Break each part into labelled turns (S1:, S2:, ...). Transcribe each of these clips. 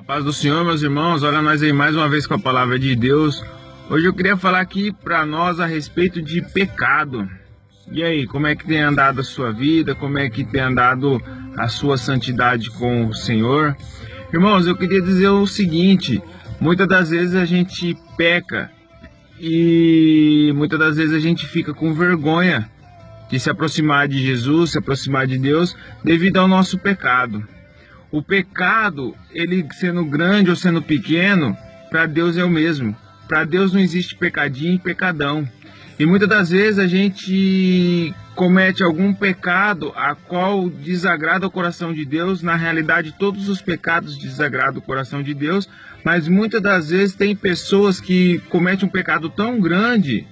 S1: A paz do Senhor, meus irmãos, olha nós aí mais uma vez com a palavra de Deus. Hoje eu queria falar aqui para nós a respeito de pecado. E aí, como é que tem andado a sua vida? Como é que tem andado a sua santidade com o Senhor? Irmãos, eu queria dizer o seguinte: muitas das vezes a gente peca e muitas das vezes a gente fica com vergonha de se aproximar de Jesus, se aproximar de Deus, devido ao nosso pecado. O pecado, ele sendo grande ou sendo pequeno, para Deus é o mesmo. Para Deus não existe pecadinho e pecadão. E muitas das vezes a gente comete algum pecado a qual desagrada o coração de Deus. Na realidade, todos os pecados desagradam o coração de Deus, mas muitas das vezes tem pessoas que cometem um pecado tão grande,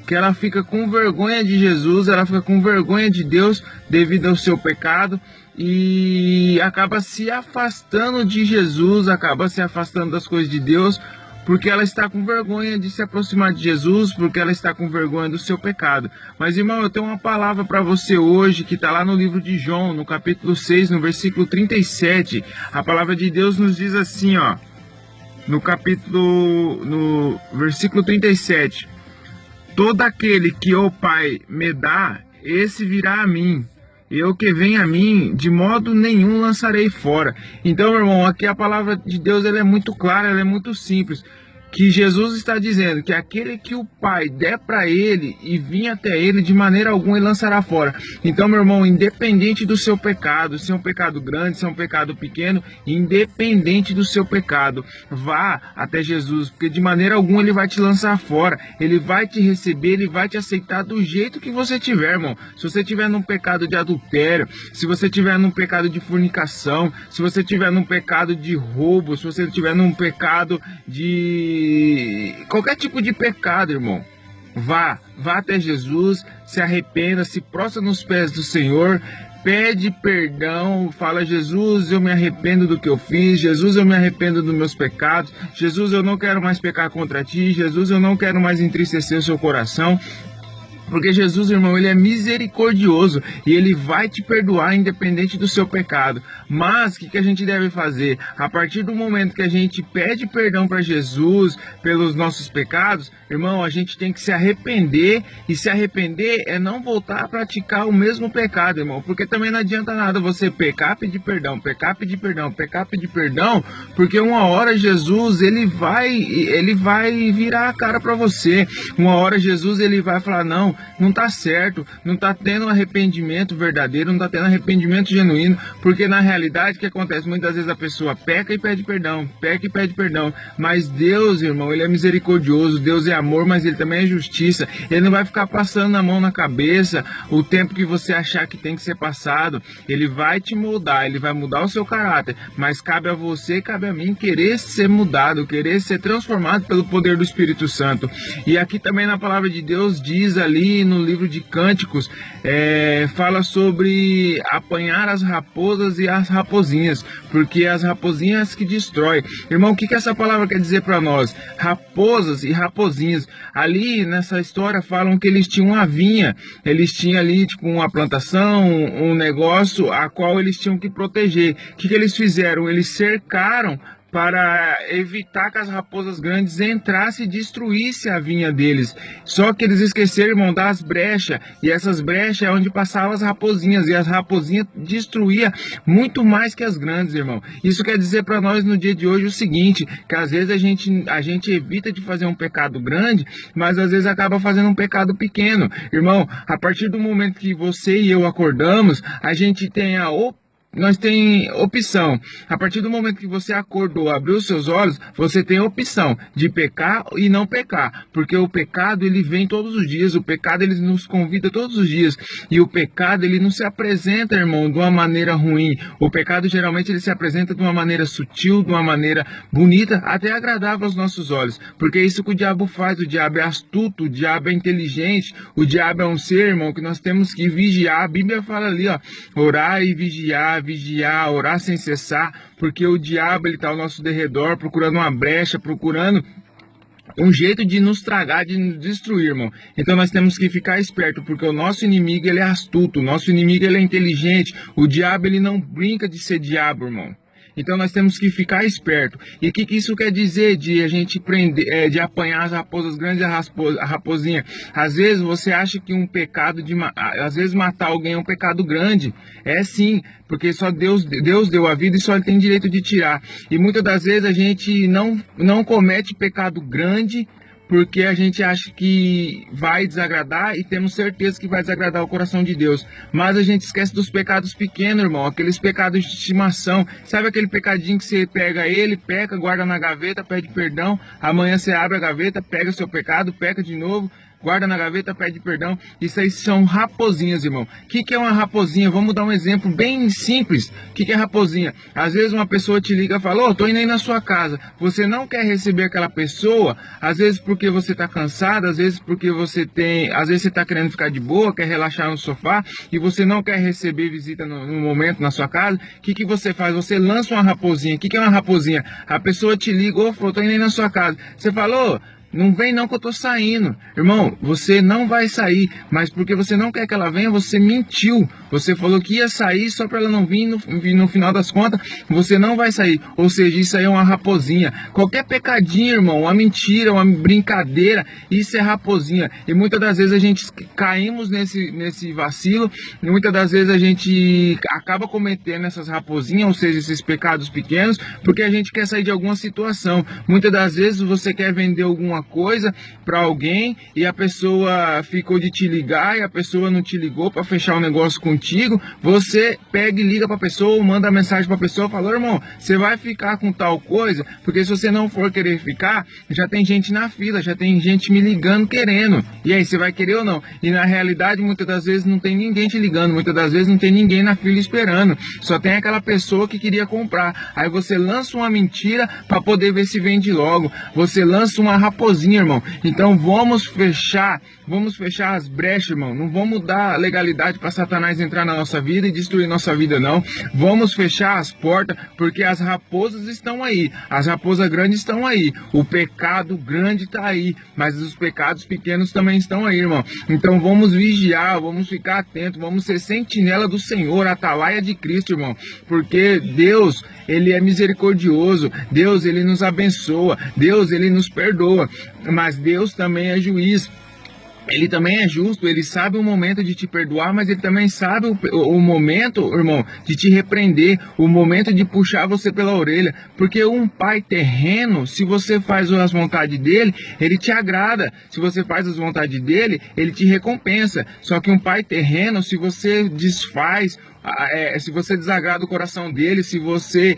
S1: que ela fica com vergonha de Jesus, ela fica com vergonha de Deus devido ao seu pecado e acaba se afastando de Jesus, acaba se afastando das coisas de Deus, porque ela está com vergonha de se aproximar de Jesus, porque ela está com vergonha do seu pecado. Mas, irmão, eu tenho uma palavra para você hoje, que está lá no livro de João, no capítulo 6, no versículo 37. A palavra de Deus nos diz assim, ó, no versículo 37. Todo aquele que o Pai me dá, esse virá a mim. Eu que venho a mim, de modo nenhum lançarei fora. Então, meu irmão, aqui a palavra de Deus ela é muito clara, ela é muito simples. Que Jesus está dizendo que aquele que o Pai der para ele e vir até ele, de maneira alguma ele lançará fora. Então, meu irmão, independente do seu pecado, se é um pecado grande, se é um pecado pequeno, independente do seu pecado, vá até Jesus, porque de maneira alguma ele vai te lançar fora. Ele vai te receber, ele vai te aceitar do jeito que você tiver, irmão. Se você tiver num pecado de adultério, se você tiver num pecado de fornicação, se você tiver num pecado de roubo, se você tiver num pecado de qualquer tipo de pecado, irmão, vá até Jesus, se arrependa, se prostra nos pés do Senhor, pede perdão, fala: Jesus, eu me arrependo do que eu fiz, Jesus, eu me arrependo dos meus pecados, Jesus, eu não quero mais pecar contra ti, Jesus, eu não quero mais entristecer o seu coração. Porque Jesus, irmão, ele é misericordioso e ele vai te perdoar independente do seu pecado. Mas o que a gente deve fazer? A partir do momento que a gente pede perdão para Jesus pelos nossos pecados, irmão, a gente tem que se arrepender. E se arrepender é não voltar a praticar o mesmo pecado, irmão. Porque também não adianta nada você pecar, pedir perdão, pecar, pedir perdão, pecar, pedir perdão. Porque uma hora Jesus, ele vai virar a cara para você. Uma hora Jesus, ele vai falar: não tá certo, não tá tendo arrependimento verdadeiro, não tá tendo arrependimento genuíno, porque na realidade o que acontece? Muitas vezes a pessoa peca e pede perdão, mas Deus, irmão, ele é misericordioso, Deus é amor, mas ele também é justiça. Ele não vai ficar passando a mão na cabeça o tempo que você achar que tem que ser passado. Ele vai te moldar, ele vai mudar o seu caráter, mas cabe a você, cabe a mim querer ser mudado, querer ser transformado pelo poder do Espírito Santo. E aqui também na palavra de Deus diz ali no livro de Cânticos, fala sobre apanhar as raposas e as raposinhas, porque as raposinhas que destrói. Irmão, o que essa palavra quer dizer para nós? Raposas e raposinhas. Ali nessa história falam que eles tinham uma vinha, eles tinham ali tipo uma plantação, um negócio a qual eles tinham que proteger. O que eles fizeram? Eles cercaram para evitar que as raposas grandes entrassem e destruíssem a vinha deles. Só que eles esqueceram, irmão, das brechas, e essas brechas é onde passavam as raposinhas, e as raposinhas destruíam muito mais que as grandes, irmão. Isso quer dizer para nós no dia de hoje o seguinte, que às vezes a gente evita de fazer um pecado grande, mas às vezes acaba fazendo um pecado pequeno. Irmão, a partir do momento que você e eu acordamos, a gente tem nós tem opção. A partir do momento que você acordou, abriu os seus olhos, você tem a opção de pecar e não pecar, porque o pecado ele vem todos os dias, o pecado ele nos convida todos os dias, e o pecado ele não se apresenta, irmão, de uma maneira ruim. O pecado geralmente ele se apresenta de uma maneira sutil, de uma maneira bonita, até agradável aos nossos olhos, porque é isso que o diabo faz. O diabo é astuto, o diabo é inteligente, o diabo é um ser, irmão, que nós temos que vigiar. A Bíblia fala ali, ó, orar e vigiar, orar sem cessar, porque o diabo ele está ao nosso derredor, procurando uma brecha, procurando um jeito de nos tragar, de nos destruir, irmão. Então nós temos que ficar esperto, porque o nosso inimigo ele é astuto, o nosso inimigo ele é inteligente. O diabo ele não brinca de ser diabo, irmão. Então nós temos que ficar esperto. E o que isso quer dizer de a gente prender, de apanhar as raposas grandes e a raposinha? Às vezes você acha que um pecado às vezes matar alguém é um pecado grande. É sim, porque só Deus deu a vida e só Ele tem direito de tirar. E muitas das vezes a gente não comete pecado grande porque a gente acha que vai desagradar e temos certeza que vai desagradar o coração de Deus. Mas a gente esquece dos pecados pequenos, irmão, aqueles pecados de estimação. Sabe aquele pecadinho que você pega ele, peca, guarda na gaveta, pede perdão, amanhã você abre a gaveta, pega o seu pecado, peca de novo, guarda na gaveta, pede perdão. Isso aí são raposinhas, irmão. O que é uma raposinha? Vamos dar um exemplo bem simples. O que é raposinha? Às vezes uma pessoa te liga e fala, tô indo aí na sua casa. Você não quer receber aquela pessoa, às vezes porque você tá cansado, às vezes porque às vezes você tá querendo ficar de boa, quer relaxar no sofá, e você não quer receber visita no momento na sua casa. O que você faz? Você lança uma raposinha. O que é uma raposinha? A pessoa te liga, falou, tô indo aí na sua casa. Você falou, não vem não que eu tô saindo. Irmão, você não vai sair, mas porque você não quer que ela venha, você mentiu. Você falou que ia sair só para ela não vir no final das contas, você não vai sair. Ou seja, isso aí é uma raposinha. Qualquer pecadinho, irmão, uma mentira, uma brincadeira, isso é raposinha. E muitas das vezes a gente caímos nesse vacilo, e muitas das vezes a gente acaba cometendo essas raposinhas, ou seja, esses pecados pequenos, porque a gente quer sair de alguma situação. Muitas das vezes você quer vender alguma coisa para alguém e a pessoa ficou de te ligar e a pessoa não te ligou para fechar um negócio contigo. Você pega e liga para a pessoa, manda mensagem para a pessoa, fala, irmão, você vai ficar com tal coisa, porque se você não for querer ficar, já tem gente na fila, já tem gente me ligando querendo. E aí, você vai querer ou não? E na realidade, muitas das vezes não tem ninguém te ligando, muitas das vezes não tem ninguém na fila esperando, só tem aquela pessoa que queria comprar. Aí você lança uma mentira para poder ver se vende logo, você lança uma raposinha, irmão. Então vamos fechar as brechas, irmão. Não vamos dar legalidade para Satanás entrar na nossa vida e destruir nossa vida, não. Vamos fechar as portas, porque as raposas estão aí, as raposas grandes estão aí, o pecado grande está aí, mas os pecados pequenos também estão aí, irmão. Então vamos vigiar, vamos ficar atentos, vamos ser sentinela do Senhor, atalaia de Cristo, irmão, porque Deus, Ele é misericordioso, Deus, Ele nos abençoa, Deus, Ele nos perdoa, mas Deus também é juiz. Ele também é justo, Ele sabe o momento de te perdoar, mas Ele também sabe o momento, irmão, de te repreender, o momento de puxar você pela orelha, porque um pai terreno, se você faz as vontades dele, ele te agrada, se você faz as vontades dele, ele te recompensa, só que um pai terreno, se você desfaz, se você desagrada o coração dele, se você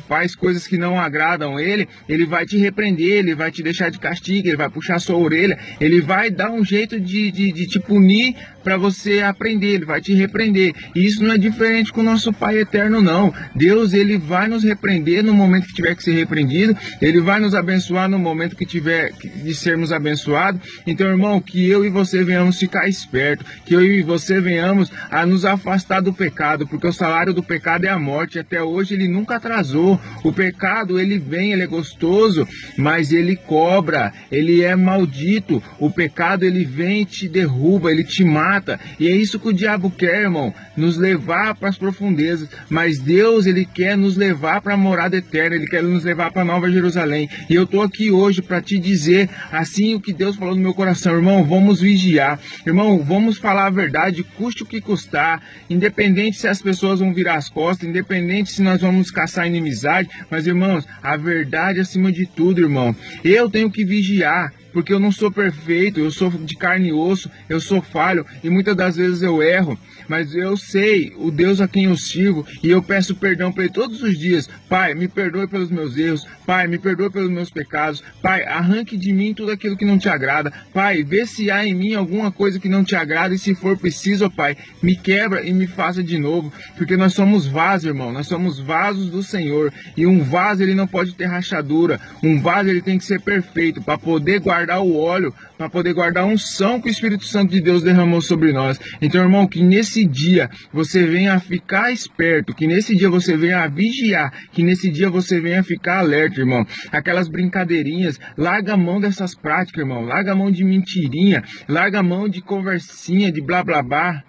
S1: faz coisas que não agradam ele, ele vai te repreender, ele vai te deixar de castigo, ele vai puxar sua orelha, ele vai dar um jeito de te punir para você aprender, ele vai te repreender. E isso não é diferente com o nosso Pai eterno, não. Deus, ele vai nos repreender no momento que tiver que ser repreendido, ele vai nos abençoar no momento que tiver de sermos abençoados. Então, irmão, que eu e você venhamos ficar espertos, que eu e você venhamos a nos afastar do pecado, porque o salário do pecado é a morte. Até hoje ele nunca atrasou. O pecado, ele vem, ele é gostoso, mas ele cobra, ele é maldito. O pecado, ele vem e te derruba, ele te mata. E é isso que o diabo quer, irmão, nos levar para as profundezas. Mas Deus, ele quer nos levar para a morada eterna, ele quer nos levar para Nova Jerusalém. E eu tô aqui hoje para te dizer assim o que Deus falou no meu coração. Irmão, vamos vigiar, irmão, vamos falar a verdade, custe o que custar, independente se as pessoas vão virar as costas, independente se nós vamos caçar inimizade, mas, irmãos, a verdade acima de tudo, irmão. Eu tenho que vigiar, porque eu não sou perfeito, eu sou de carne e osso, eu sou falho e muitas das vezes eu erro, mas eu sei o Deus a quem eu sirvo e eu peço perdão para Ele todos os dias. Pai, me perdoe pelos meus erros, Pai, me perdoe pelos meus pecados, Pai, arranque de mim tudo aquilo que não te agrada, Pai, vê se há em mim alguma coisa que não te agrada e se for preciso, Pai, me quebra e me faça de novo, porque nós somos vasos, irmão, nós somos vasos do Senhor e um vaso ele não pode ter rachadura, um vaso ele tem que ser perfeito para poder guardar o óleo, para poder guardar a unção que o Espírito Santo de Deus derramou sobre nós. Então, irmão, que nesse dia você venha a ficar esperto, que nesse dia você venha a vigiar, que nesse dia você venha a ficar alerta, irmão. Aquelas brincadeirinhas, larga a mão dessas práticas, irmão, larga a mão de mentirinha, larga a mão de conversinha, de blá blá blá.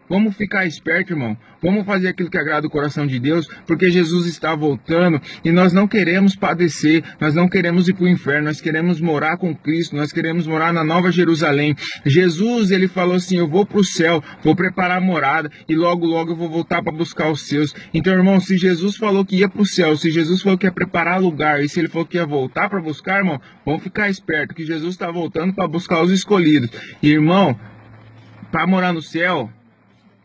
S1: Vamos ficar esperto, irmão. Vamos fazer aquilo que agrada o coração de Deus, porque Jesus está voltando e nós não queremos padecer, nós não queremos ir para o inferno, nós queremos morar com Cristo, nós queremos morar na Nova Jerusalém. Jesus, ele falou assim, eu vou para o céu, vou preparar a morada e logo, logo eu vou voltar para buscar os seus. Então, irmão, se Jesus falou que ia para o céu, se Jesus falou que ia preparar lugar e se ele falou que ia voltar para buscar, irmão, vamos ficar esperto que Jesus está voltando para buscar os escolhidos. E, irmão, para morar no céu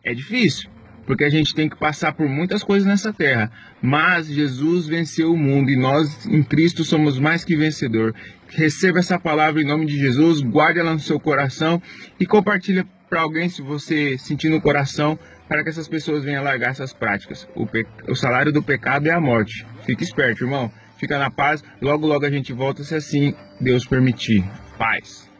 S1: é difícil, porque a gente tem que passar por muitas coisas nessa terra, mas Jesus venceu o mundo e nós em Cristo somos mais que vencedor. Receba essa palavra em nome de Jesus, guarde ela no seu coração e compartilhe para alguém se você sentir no coração, para que essas pessoas venham largar essas práticas. O salário do pecado é a morte. Fique esperto, irmão. Fica na paz. Logo, logo a gente volta, se assim Deus permitir. Paz.